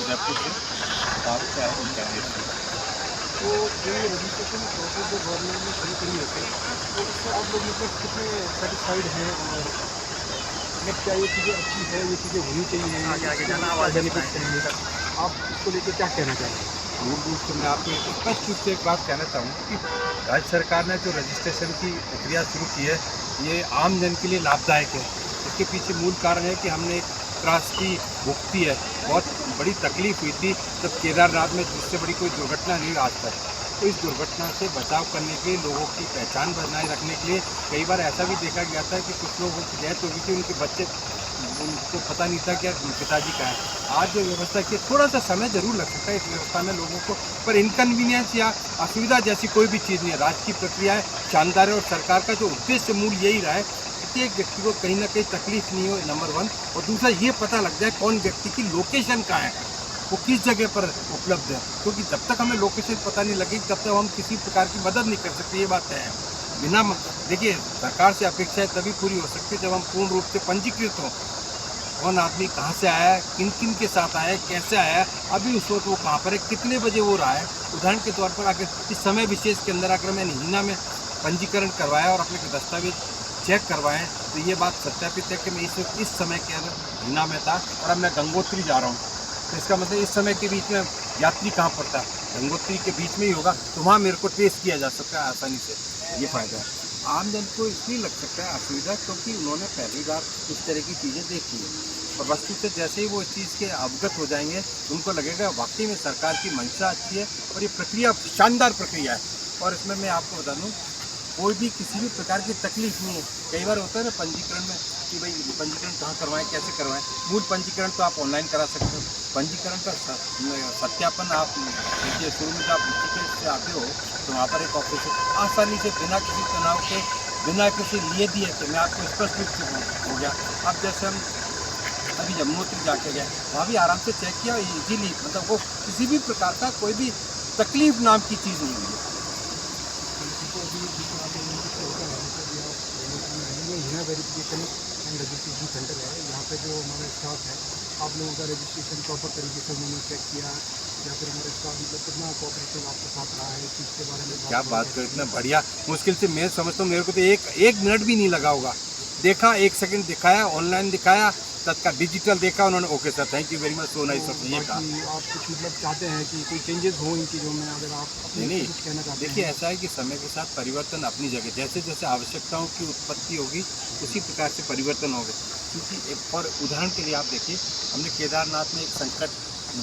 जयपुर से। तो आप क्या कहेंगे इसमें? तो ये रजिस्ट्रेशन प्रोसेस जो गवर्नमेंट ने शुरू करी है तो इससे आप लोग मतलब कितने सेटिस्फाइड हैं और मतलब क्या ये चीज़ें अच्छी है, ये चीज़ें होनी चाहिए, आगे जाना, आवाज़ बेनिफिट चाहिए, आप इसको लेकर क्या कहना चाहेंगे? मूल रूप से मैं आपको स्पष्ट रूप से एक बात कहना चाहूँगा कि राज्य सरकार ने जो रजिस्ट्रेशन की प्रक्रिया शुरू की है, ये आम जन के लिए लाभदायक है। इसके पीछे मूल कारण है कि हमने एक त्रासदी भुगती है। बहुत बड़ी तकलीफ हुई थी जब केदारनाथ में जिससे बड़ी कोई दुर्घटना नहीं हुई आज तक। तो इस दुर्घटना से बचाव करने के लिए, लोगों की पहचान बनाए रखने के लिए कई बार ऐसा भी देखा गया था कि कुछ लोगों की डेथ हो गई थी, उनके बच्चे, उनको पता नहीं था कि पिताजी का है। आज जो व्यवस्था की, थोड़ा सा समय जरूर लग सकता है इस व्यवस्था में लोगों को, पर इनकन्वीनियंस या असुविधा जैसी कोई भी चीज़ नहीं है। राज्य की प्रक्रिया है, शानदार है, और सरकार का जो उद्देश्य मूल यही रहा है कि एक व्यक्ति को कहीं ना कहीं तकलीफ नहीं हो, नंबर 1, और दूसरा ये पता लग जाए कौन व्यक्ति की लोकेशन कहाँ है, वो किस जगह पर उपलब्ध है। क्योंकि जब तक हमें लोकेशन पता नहीं लगेगी तब तक हम किसी प्रकार की मदद नहीं कर सकते, ये बात है। बिना देखिए, सरकार से अपेक्षाएं तभी पूरी हो सकती है जब हम पूर्ण रूप से पंजीकृत हों। कौन आदमी कहाँ से आया है, किन किन के साथ आया है, कैसे आया है, अभी उस वक्त वो कहाँ पर है, कितने बजे वो रहा है। उदाहरण के तौर पर अगर इस समय विशेष के अंदर अगर मैंने हिना में पंजीकरण करवाया और अपने दस्तावेज चेक करवाएं तो ये बात सत्यापित है कि मैं इस समय के अंदर हिना में था और अब मैं गंगोत्री जा रहा हूँ। तो इसका मतलब इस समय के बीच में यात्री कहाँ पर था, गंगोत्री के बीच में ही होगा, तो वहाँ मेरे को ट्रेस किया जा सकता है आसानी से। ये फ़ायदा है। आम जन को इसलिए लग सकता है असुविधा क्योंकि उन्होंने पहली बार इस तरह की चीज़ें देखी है, और वस्तु से जैसे ही वो इस चीज़ के अवगत हो जाएंगे उनको लगेगा वाकई में सरकार की मंशा अच्छी है और ये प्रक्रिया शानदार प्रक्रिया है। और इसमें मैं आपको बता दूँ, कोई भी किसी भी प्रकार की तकलीफ नहीं है। कई बार होता है ना पंजीकरण में कि भाई पंजीकरण कहाँ करवाएं, कैसे करवाएं। मूल पंजीकरण तो आप ऑनलाइन करा सकते हो, पंजीकरण का सत्यापन आप देखिए, शुरू में जब आप ऋषिकेश से आते हो तो वहाँ पर एक ऑफिस है, आसानी से बिना किसी तनाव के, बिना किसी लिए दिए कि मैं आपको स्पष्ट रूप से हो गया। अब जैसे हम अभी यमुनोत्री जाके गए, वहाँ भी आराम से चेक किया इजीली, मतलब वो किसी भी प्रकार का कोई भी तकलीफ नाम की चीज़ नहीं हुई है। Hina verification and registration centre है, यहाँ पे जो हमारा स्टाफ है, आप लोगों का रजिस्ट्रेशन प्रॉपर तरीके से उन्होंने चेक किया या फिर हमारा स्टाफ मतलब कितना कोऑपरेटिव आपके साथ रहा है, इस चीज़ के बारे में क्या बात करो, इतना बढ़िया। मुश्किल से मैं समझता हूँ मेरे को तो एक मिनट भी नहीं लगा होगा। देखा, 1 सेकंड दिखाया, ऑनलाइन दिखाया, तत्काल डिजिटल देखा उन्होंने, okay sir, thank you very much, so nice of you. आप कुछ मतलब चाहते हैं कि कोई चेंजेस हो इन चीज़ों में, अगर आप नहीं, कुछ कहना चाहते हैं? देखिए ऐसा है कि समय के साथ परिवर्तन अपनी जगह, जैसे जैसे आवश्यकताओं की उत्पत्ति होगी उसी प्रकार से परिवर्तन होगा। क्योंकि एक और उदाहरण के लिए आप देखिए, हमने केदारनाथ में एक संकट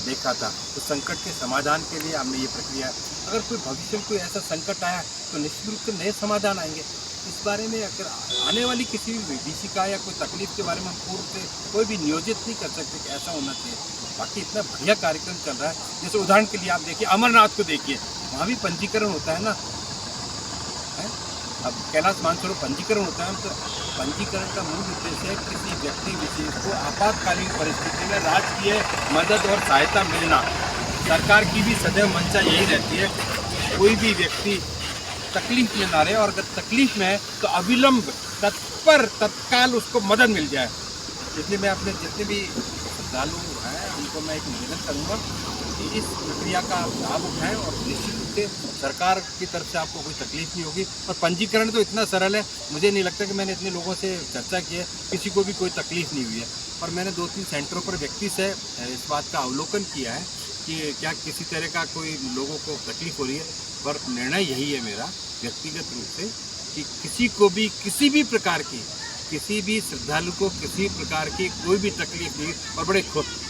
देखा था, तो संकट के समाधान के लिए हमने ये प्रक्रिया, अगर कोई भविष्य में कोई ऐसा संकट आया तो निश्चित रूप से नए समाधान आएंगे। इस बारे में अगर आने वाली किसी भी विभीषिका या कोई तकलीफ के बारे में हम पूर्व से कोई भी नियोजित नहीं कर सकते कि ऐसा होना चाहिए। बाकी इतना बढ़िया कार्यक्रम चल रहा है। जैसे उदाहरण के लिए आप देखिए, अमरनाथ को देखिए, वहाँ भी पंजीकरण होता है ना, है? अब कैलाश मानसरोवर पंजीकरण होता है, तो पंजीकरण का मूल उद्देश्य है किसी व्यक्ति विशेष को आपातकालीन परिस्थिति में राजकीय मदद और सहायता मिलना। सरकार की भी सदैव मंशा यही रहती है कि कोई भी व्यक्ति तकलीफ में ना रहे, और अगर तकलीफ में है तो अविलंब तत्काल उसको मदद मिल जाए। इसलिए मैं अपने जितने भी श्रद्धालु हैं उनको मैं एक निवेदन करूँगा कि इस प्रक्रिया का लाभ उठाएं, और निश्चित रूप से सरकार की तरफ से आपको कोई तकलीफ नहीं होगी। और पंजीकरण तो इतना सरल है, मुझे नहीं लगता कि मैंने इतने लोगों से चर्चा की है, किसी को भी कोई तकलीफ नहीं हुई है। और मैंने 2-3 सेंटरों पर व्यक्ति से इस बात का अवलोकन किया है कि क्या किसी तरह का कोई लोगों को तकलीफ हो रही है, पर निर्णय यही है मेरा व्यक्तिगत रूप से कि किसी को भी किसी भी प्रकार की, किसी भी श्रद्धालु को किसी प्रकार की कोई भी तकलीफ नहीं, और बड़े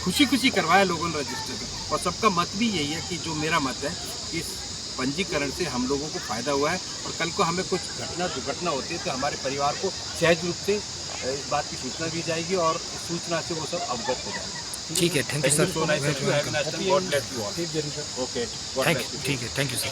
खुशी करवाया लोगों ने रजिस्टर। और सबका मत भी यही है कि जो मेरा मत है कि इस पंजीकरण से हम लोगों को फ़ायदा हुआ है, और कल को हमें कुछ दुर्घटना होती है तो हमारे परिवार को सहज रूप से इस बात की सूचना दी जाएगी, और इस सूचना से वो सब अवगत हो जाएंगे। ठीक है, thank you sir. So nice of you, have a nice time, God bless you all. Okay, ठीक है, थैंक यू सर।